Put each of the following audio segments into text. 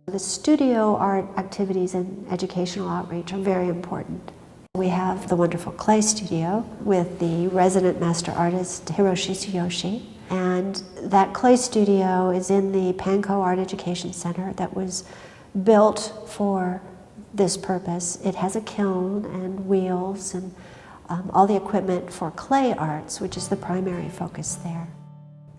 The studio art activities and educational outreach are very important. We have the wonderful clay studio with the resident master artist Hiroshi Tsuyoshi, and that clay studio is in the Pankow Art Education Center that was built for this purpose. It has a kiln and wheels and all the equipment for clay arts, which is the primary focus there.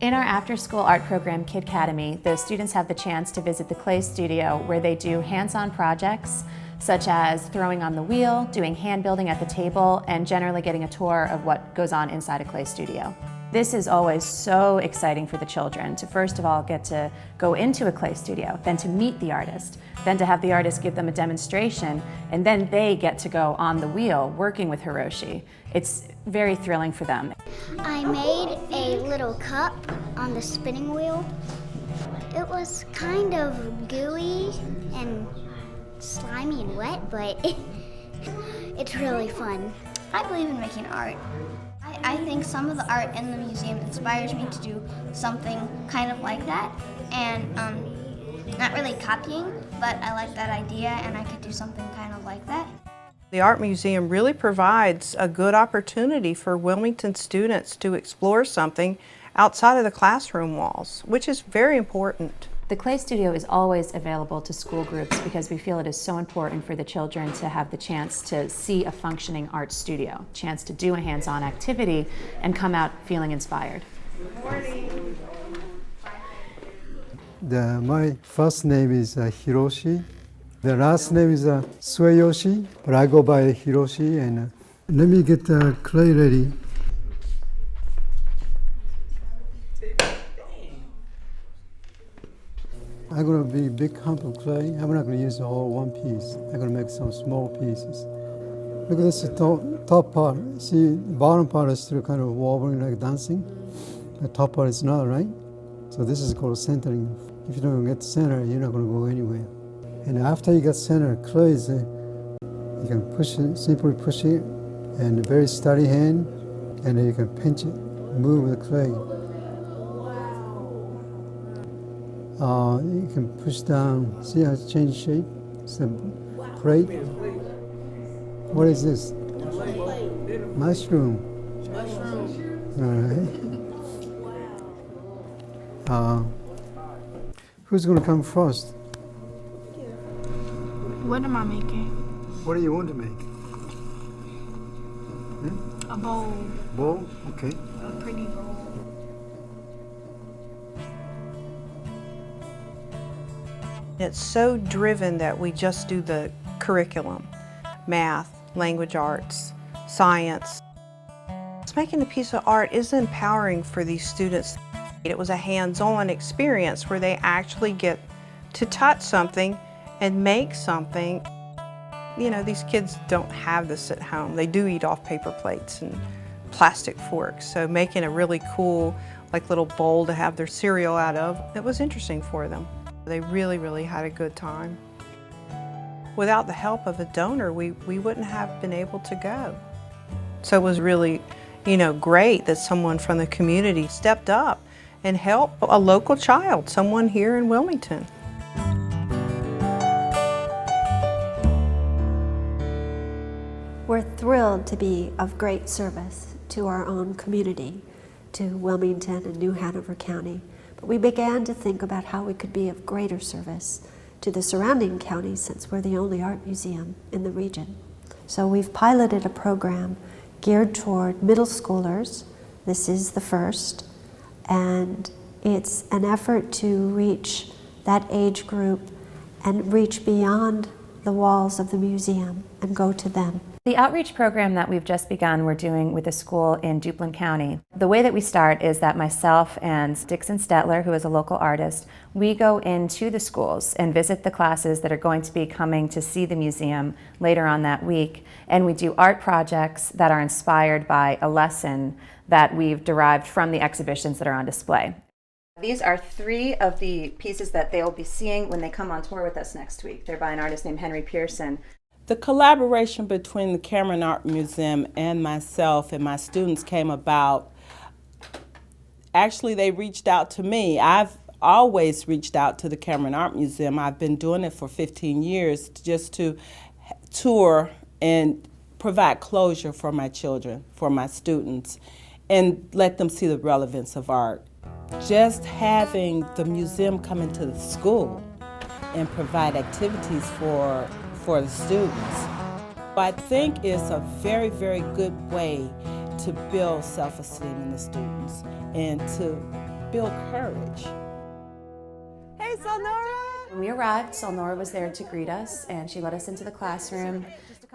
In our after-school art program, Kidcademy, the students have the chance to visit the clay studio where they do hands-on projects such as throwing on the wheel, doing hand building at the table, and generally getting a tour of what goes on inside a clay studio. This is always so exciting for the children to first of all get to go into a clay studio, then to meet the artist, then to have the artist give them a demonstration, and then they get to go on the wheel working with Hiroshi. It's very thrilling for them. I made a little cup on the spinning wheel. It was kind of gooey and slimy and wet, but it's really fun. I believe in making art. I think some of the art in the museum inspires me to do something kind of like that, and not really copying, but I like that idea and I could do something kind of like that. The Art Museum really provides a good opportunity for Wilmington students to explore something outside of the classroom walls, which is very important. The Clay Studio is always available to school groups because we feel it is so important for the children to have the chance to see a functioning art studio, chance to do a hands-on activity and come out feeling inspired. Good morning. My first name is Hiroshi. The last name is Tsuyoshi, but I go by Hiroshi. And let me get the clay ready. I'm going to be a big hump of clay. I'm not going to use the whole one piece. I'm going to make some small pieces. Look at this top part. See, the bottom part is still kind of wobbling like dancing. The top part is not, right? So this is called centering. If you don't get center, you're not going to go anywhere. And after you get center, clay is, you can push it, simply push it, and a very steady hand, and then you can pinch it, move the clay. You can push down, see how it's changed shape? It's a plate. What is this? Mushroom. All right. Who's going to come first? What am I making? What do you want to make? A bowl. Bowl? Okay. A pretty bowl. It's so driven that we just do the curriculum, math, language arts, science. Making a piece of art is empowering for these students. It was a hands-on experience where they actually get to touch something and make something. You know, these kids don't have this at home. They do eat off paper plates and plastic forks. So making a really cool, like little bowl to have their cereal out of, it was interesting for them. They really, really had a good time. Without the help of a donor, we wouldn't have been able to go. So it was really, great that someone from the community stepped up and helped a local child, someone here in Wilmington. We're thrilled to be of great service to our own community, to Wilmington and New Hanover County. But we began to think about how we could be of greater service to the surrounding counties since we're the only art museum in the region. So we've piloted a program geared toward middle schoolers. This is the first, and it's an effort to reach that age group and reach beyond the walls of the museum and go to them. The outreach program that we've just begun, we're doing with a school in Duplin County. The way that we start is that myself and Dixon Stetler, who is a local artist, we go into the schools and visit the classes that are going to be coming to see the museum later on that week. And we do art projects that are inspired by a lesson that we've derived from the exhibitions that are on display. These are 3 of the pieces that they'll be seeing when they come on tour with us next week. They're by an artist named Henry Pearson. The collaboration between the Cameron Art Museum and myself and my students came about, actually they reached out to me. I've always reached out to the Cameron Art Museum. I've been doing it for 15 years just to tour and provide closure for my children, for my students, and let them see the relevance of art. Just having the museum come into the school and provide activities for the students, I think is a very, very good way to build self-esteem in the students and to build courage. Hey, Sonora! When we arrived, Solnora was there to greet us, and she led us into the classroom.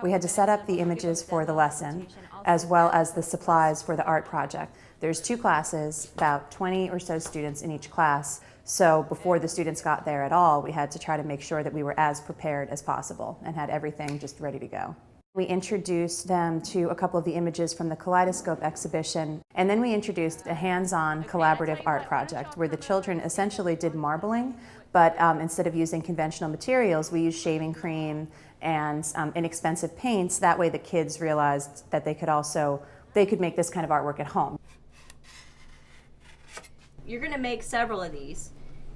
We had to set up the images for the lesson, as well as the supplies for the art project. There's 2 classes, about 20 or so students in each class, so before the students got there at all, we had to try to make sure that we were as prepared as possible and had everything just ready to go. We introduced them to a couple of the images from the Kaleidoscope exhibition, and then we introduced a hands-on collaborative art project where the children essentially did marbling, but instead of using conventional materials, we used shaving cream and inexpensive paints. That way the kids realized that they could make this kind of artwork at home. You're going to make several of these,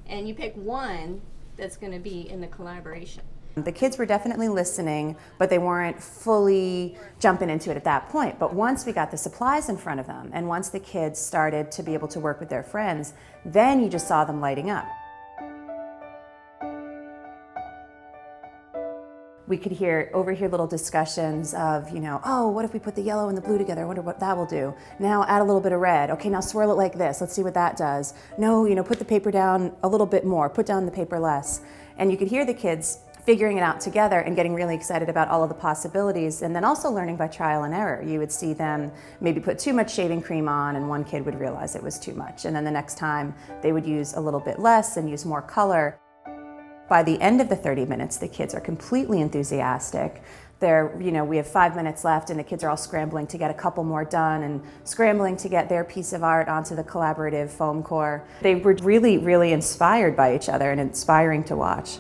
and you pick one that's going to be in the collaboration. The kids were definitely listening, but they weren't fully jumping into it at that point. But once we got the supplies in front of them, and once the kids started to be able to work with their friends, then you just saw them lighting up. We could overhear little discussions of, oh, what if we put the yellow and the blue together? I wonder what that will do. Now add a little bit of red. Okay, now swirl it like this. Let's see what that does. No, put the paper down a little bit more. Put down the paper less. And you could hear the kids figuring it out together and getting really excited about all of the possibilities, and then also learning by trial and error. You would see them maybe put too much shaving cream on, and one kid would realize it was too much. And then the next time they would use a little bit less and use more color. By the end of the 30 minutes, the kids are completely enthusiastic. We have 5 minutes left, and the kids are all scrambling to get a couple more done and scrambling to get their piece of art onto the collaborative foam core. They were really, really inspired by each other and inspiring to watch.